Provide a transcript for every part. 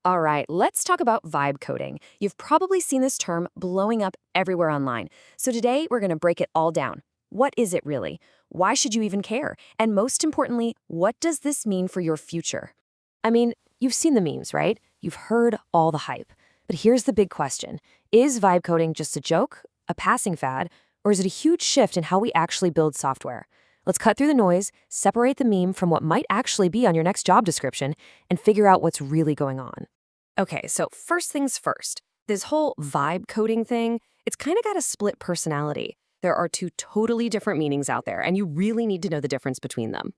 All right, let's talk about vibe coding. You've probably seen this term blowing up everywhere online. So today we're going to break it all down. What is it really? Why should you even care? And most importantly, what does this mean for your future? I mean, you've seen the memes, right? You've heard all the hype. But here's the big question. Is vibe coding just a joke, a passing fad, or is it a huge shift in how we actually build software? Let's cut through the noise, separate the meme from what might actually be on your next job description, and figure out what's really going on. Okay, so first things first. This whole vibe coding thing, it's kind of got a split personality. There are two totally different meanings out there, and you really need to know the difference between them.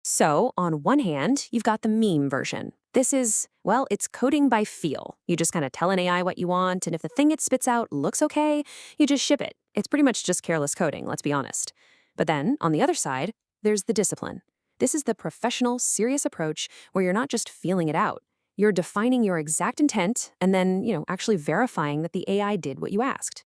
So, on one hand, you've got the meme version. This is, well, it's coding by feel. You just kind of tell an AI what you want, and if the thing it spits out looks okay, you just ship it. It's pretty much just careless coding, let's be honest. But then, on the other side, there's the discipline. This is the professional, serious approach where you're not just feeling it out. You're defining your exact intent and then, actually verifying that the AI did what you asked.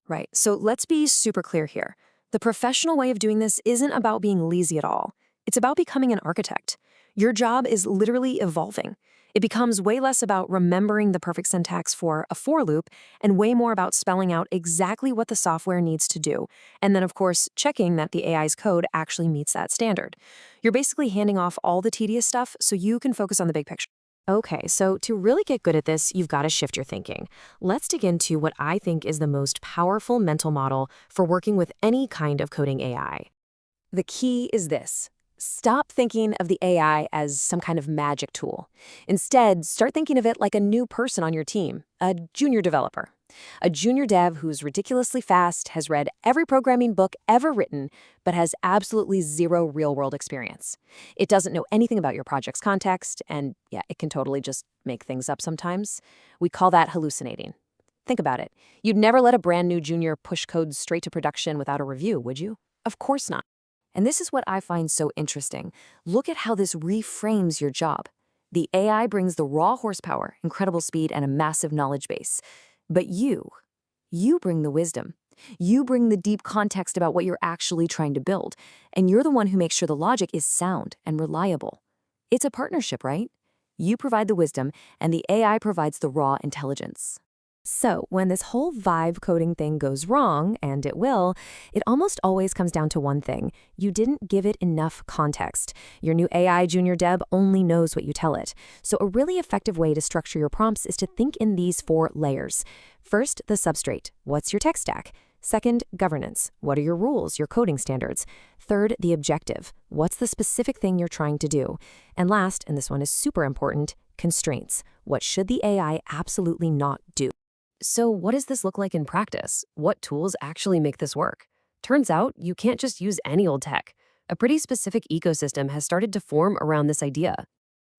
Right, so let's be super clear here. The professional way of doing this isn't about being lazy at all. It's about becoming an architect. Your job is literally evolving. It becomes way less about remembering the perfect syntax for a for loop and way more about spelling out exactly what the software needs to do. And then, of course, checking that the AI's code actually meets that standard. You're basically handing off all the tedious stuff so you can focus on the big picture. Okay, so to really get good at this, you've got to shift your thinking. Let's dig into what I think is the most powerful mental model for working with any kind of coding AI. The key is this. Stop thinking of the AI as some kind of magic tool. Instead, start thinking of it like a new person on your team, a junior developer. A junior dev who's ridiculously fast, has read every programming book ever written, but has absolutely zero real-world experience. It doesn't know anything about your project's context, and yeah, it can totally just make things up sometimes. We call that hallucinating. Think about it. You'd never let a brand new junior push code straight to production without a review, would you? Of course not. And this is what I find so interesting. Look at how this reframes your job. The AI brings the raw horsepower, incredible speed, and a massive knowledge base. But you bring the wisdom. You bring the deep context about what you're actually trying to build. And you're the one who makes sure the logic is sound and reliable. It's a partnership, right? You provide the wisdom, and the AI provides the raw intelligence. So when this whole vibe coding thing goes wrong, and it will, it almost always comes down to one thing. You didn't give it enough context. Your new AI junior deb only knows what you tell it. So a really effective way to structure your prompts is to think in these 4 layers. First, the substrate. What's your tech stack? Second, governance. What are your rules, your coding standards? Third, the objective. What's the specific thing you're trying to do? And last, and this one is super important, constraints. What should the AI absolutely not do? So what does this look like in practice? What tools actually make this work? Turns out you can't just use any old tech. A pretty specific ecosystem has started to form around this idea.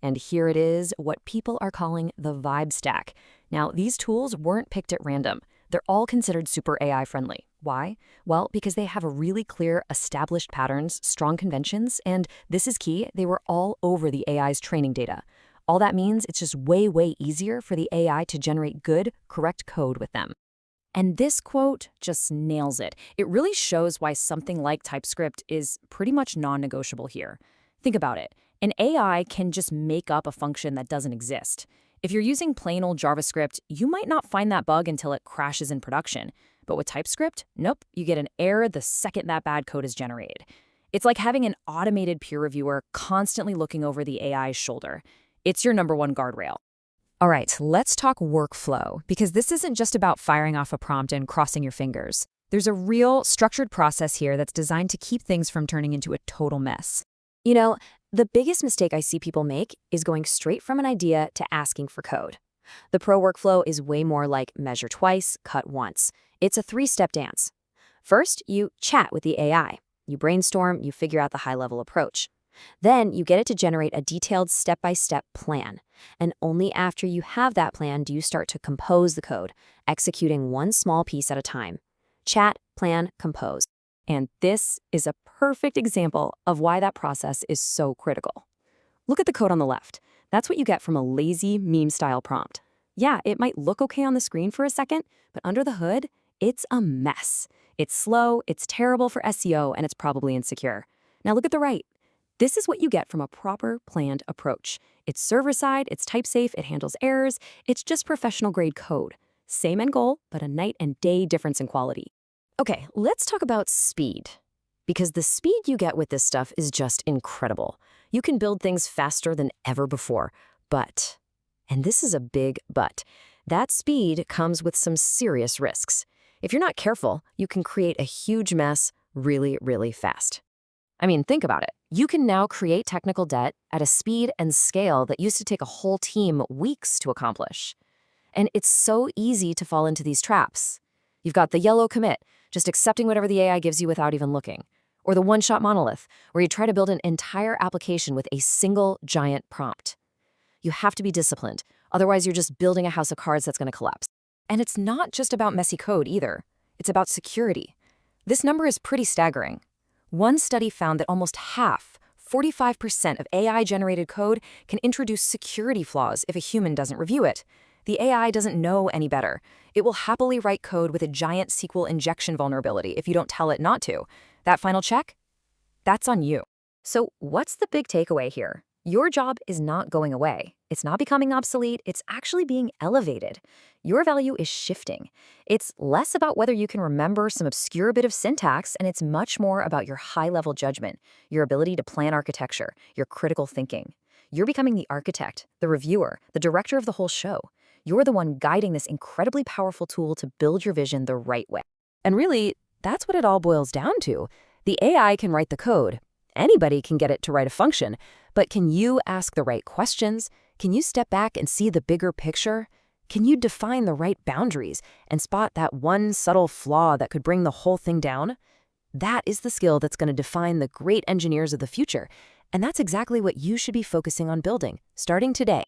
And here it is, what people are calling the vibe stack. Now, these tools weren't picked at random. They're all considered super AI friendly. Why? Well, because they have a really clear, established patterns, strong conventions, and this is key, they were all over the AI's training data. All that means it's just way, way easier for the AI to generate good, correct code with them. And this quote just nails it. It really shows why something like TypeScript is pretty much non-negotiable here. Think about it. An AI can just make up a function that doesn't exist. If you're using plain old JavaScript, you might not find that bug until it crashes in production. But with TypeScript, nope, you get an error the second that bad code is generated. It's like having an automated peer reviewer constantly looking over the AI's shoulder. It's your number one guardrail. All right, let's talk workflow, because this isn't just about firing off a prompt and crossing your fingers. There's a real structured process here that's designed to keep things from turning into a total mess. The biggest mistake I see people make is going straight from an idea to asking for code. The pro workflow is way more like measure twice, cut once. It's a 3-step dance. First, you chat with the AI. You brainstorm, you figure out the high-level approach. Then you get it to generate a detailed step-by-step plan. And only after you have that plan do you start to compose the code, executing one small piece at a time. Chat, plan, compose. And this is a perfect example of why that process is so critical. Look at the code on the left. That's what you get from a lazy meme-style prompt. Yeah, it might look okay on the screen for a second, but under the hood, it's a mess. It's slow, it's terrible for SEO, and it's probably insecure. Now look at the right. This is what you get from a proper, planned approach. It's server-side, it's type-safe, it handles errors, it's just professional-grade code. Same end goal, but a night and day difference in quality. Okay, let's talk about speed. Because the speed you get with this stuff is just incredible. You can build things faster than ever before. But, and this is a big but, that speed comes with some serious risks. If you're not careful, you can create a huge mess really, really fast. I mean, think about it. You can now create technical debt at a speed and scale that used to take a whole team weeks to accomplish. And it's so easy to fall into these traps. You've got the yellow commit, just accepting whatever the AI gives you without even looking. Or the one-shot monolith, where you try to build an entire application with a single giant prompt. You have to be disciplined, otherwise you're just building a house of cards that's going to collapse. And it's not just about messy code either. It's about security. This number is pretty staggering. One study found that almost half, 45% of AI-generated code can introduce security flaws if a human doesn't review it. The AI doesn't know any better. It will happily write code with a giant SQL injection vulnerability if you don't tell it not to. That final check? That's on you. So what's the big takeaway here? Your job is not going away. It's not becoming obsolete. It's actually being elevated. Your value is shifting. It's less about whether you can remember some obscure bit of syntax, and it's much more about your high-level judgment, your ability to plan architecture, your critical thinking. You're becoming the architect, the reviewer, the director of the whole show. You're the one guiding this incredibly powerful tool to build your vision the right way. And really, that's what it all boils down to. The AI can write the code. Anybody can get it to write a function, but can you ask the right questions? Can you step back and see the bigger picture? Can you define the right boundaries and spot that one subtle flaw that could bring the whole thing down? That is the skill that's going to define the great engineers of the future, and that's exactly what you should be focusing on building, starting today.